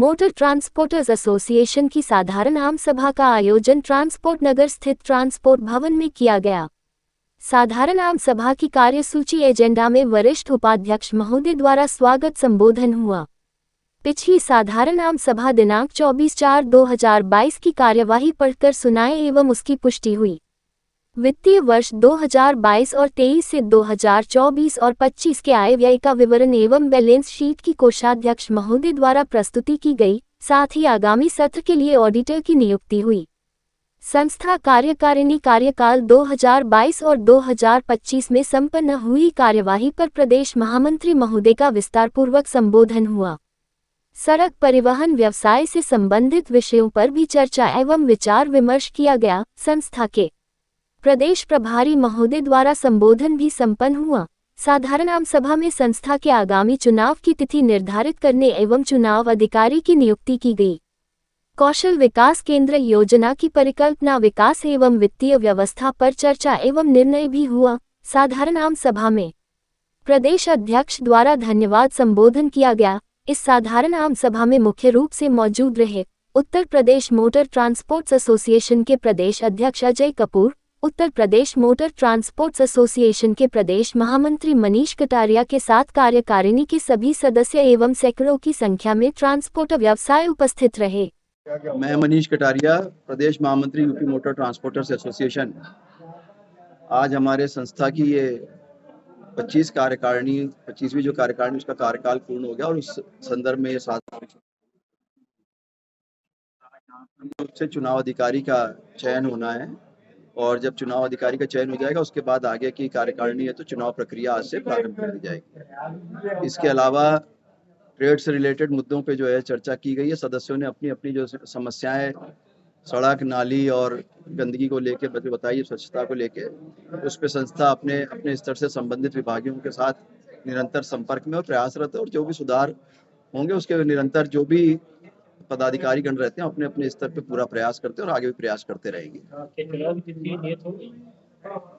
Motor transporters association की साधारण आम सभा का आयोजन ट्रांसपोर्ट नगर स्थित ट्रांसपोर्ट भवन में किया गया। साधारण आम सभा की कार्यसूची एजेंडा में वरिष्ठ उपाध्यक्ष महोदय द्वारा स्वागत संबोधन हुआ। पिछली साधारण आम सभा दिनांक 24/4/2022 की कार्यवाही पढ़कर सुनाए एवं उसकी पुष्टि हुई। वित्तीय वर्ष 2022 और 23 से 2024 और 25 के आय व्यय का विवरण एवं बैलेंस शीट की कोषाध्यक्ष महोदय द्वारा प्रस्तुति की गई। साथ ही आगामी सत्र के लिए ऑडिटर की नियुक्ति हुई। संस्था कार्यकारिणी कार्यकाल 2022 और 2025 में संपन्न हुई कार्यवाही पर प्रदेश महामंत्री महोदय का विस्तारपूर्वक संबोधन हुआ। सड़क परिवहन व्यवसाय से संबंधित विषयों पर भी चर्चा एवं विचार विमर्श किया गया। संस्था के प्रदेश प्रभारी महोदय द्वारा संबोधन भी संपन्न हुआ। साधारण आम सभा में संस्था के आगामी चुनाव की तिथि निर्धारित करने एवं चुनाव अधिकारी की नियुक्ति की गई। कौशल विकास केंद्र योजना की परिकल्पना, विकास एवं वित्तीय व्यवस्था पर चर्चा एवं निर्णय भी हुआ। साधारण आम सभा में प्रदेश अध्यक्ष द्वारा धन्यवाद संबोधन किया गया। इस साधारण आम सभा में मुख्य रूप से मौजूद रहे Uttar Pradesh motor transports association के प्रदेश अध्यक्ष Ajay Kapoor, Uttar Pradesh motor transports association के प्रदेश महामंत्री मनीष कटारिया के साथ कार्यकारिणी के सभी सदस्य एवं सैकड़ों की संख्या में ट्रांसपोर्ट व्यवसाय उपस्थित रहे। मैं मनीष कटारिया, प्रदेश महामंत्री यूपी मोटर ट्रांसपोर्टर्स एसोसिएशन। आज हमारे संस्था की ये 25वीं जो कार्यकारिणी उसका कार्यकाल पूर्ण हो गया और उस संदर्भ में ये से चुनाव अधिकारी का चयन होना है और जब चुनाव अधिकारी का चयन हो जाएगा उसके बाद आगे की कार्यकारिणी है तो चुनाव प्रक्रिया आज से प्रारंभ कर दी जाएगी। इसके अलावा ट्रेड से रिलेटेड मुद्दों पे जो है चर्चा की गई है। सदस्यों ने अपनी अपनी जो समस्याएं सड़क, नाली और गंदगी को लेके बताई, स्वच्छता को लेके, उस पे संस्था अपने अपने स्तर से संबंधित विभागों के साथ निरंतर संपर्क में और प्रयासरत है और जो भी सुधार होंगे उसके निरंतर जो भी पदाधिकारी गण रहते हैं अपने अपने स्तर पे पूरा प्रयास करते हैं और आगे भी प्रयास करते रहेंगे।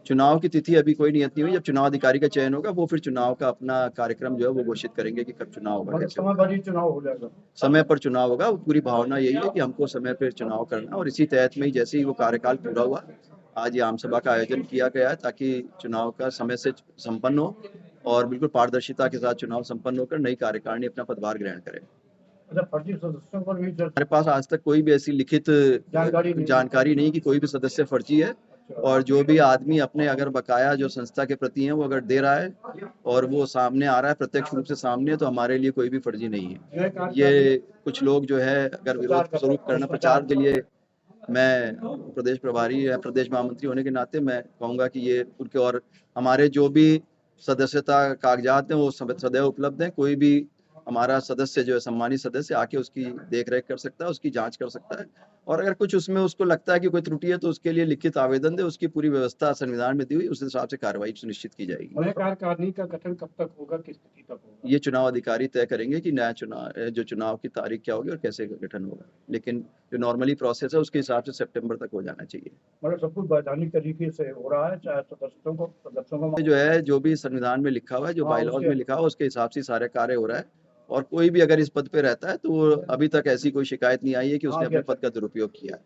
चुनाव की तिथि अभी कोई नियत नहीं हुई। जब चुनाव अधिकारी का चयन होगा वो फिर चुनाव का अपना कार्यक्रम जो है वो घोषित करेंगे कि कब चुनाव होगा। चुनाव हो जाएगा, समय पर चुनाव होगा। पूरी भावना यही है कि हमको समय पर चुनाव करना और इसी तहत में ही जैसे ही वो कार्यकाल पूरा हुआ आज ये आम सभा का आयोजन किया गया है ताकि चुनाव का समय से संपन्न हो और बिल्कुल पारदर्शिता के साथ चुनाव संपन्न होकर नई कार्यकारिणी अपना पदभार ग्रहण करे। फर्जी सदस्यों पर भी हमारे पास आज तक कोई भी ऐसी लिखित जानकारी नहीं कि कोई भी सदस्य फर्जी है और जो भी आदमी अपने अगर बकाया जो संस्था के प्रति है वो अगर दे रहा है और वो सामने आ रहा है प्रत्यक्ष रूप से सामने, तो हमारे लिए कोई भी फर्जी नहीं है। ये कुछ लोग जो है अगर विरोध स्वरूप करना प्रचार के लिए, मैं प्रदेश प्रभारी या प्रदेश महामंत्री होने के नाते मैं कहूँगा कि ये उनके और हमारे जो भी सदस्यता कागजात हैं वो सदैव उपलब्ध हैं। कोई भी हमारा सदस्य जो है सम्मानित सदस्य आके उसकी देख रेख कर सकता है, उसकी जांच कर सकता है और अगर कुछ उसमें उसको लगता है कि कोई त्रुटि है तो उसके लिए लिखित आवेदन दे। उसकी पूरी व्यवस्था संविधान में दी हुई, उस हिसाब से कार्रवाई सुनिश्चित की जाएगी। कार्यकारिणी का गठन कब तक होगा, किस तिथि तक होगा? ये चुनाव अधिकारी तय करेंगे कि नया चुनाव की तारीख क्या होगी और कैसे गठन होगा, लेकिन जो नॉर्मली प्रोसेस है उसके हिसाब से सितंबर तक हो जाना चाहिए। मतलब सब कुछ वैधानिक तरीके से हो रहा है, चाहे सदस्यों को जो है जो भी संविधान में लिखा हुआ है, जो बायलॉज में लिखा हुआ है उसके हिसाब से सारे कार्य हो रहा है और कोई भी अगर इस पद पे रहता है तो अभी तक ऐसी कोई शिकायत नहीं आई है कि उसने अपने पद का दुरुपयोग किया है।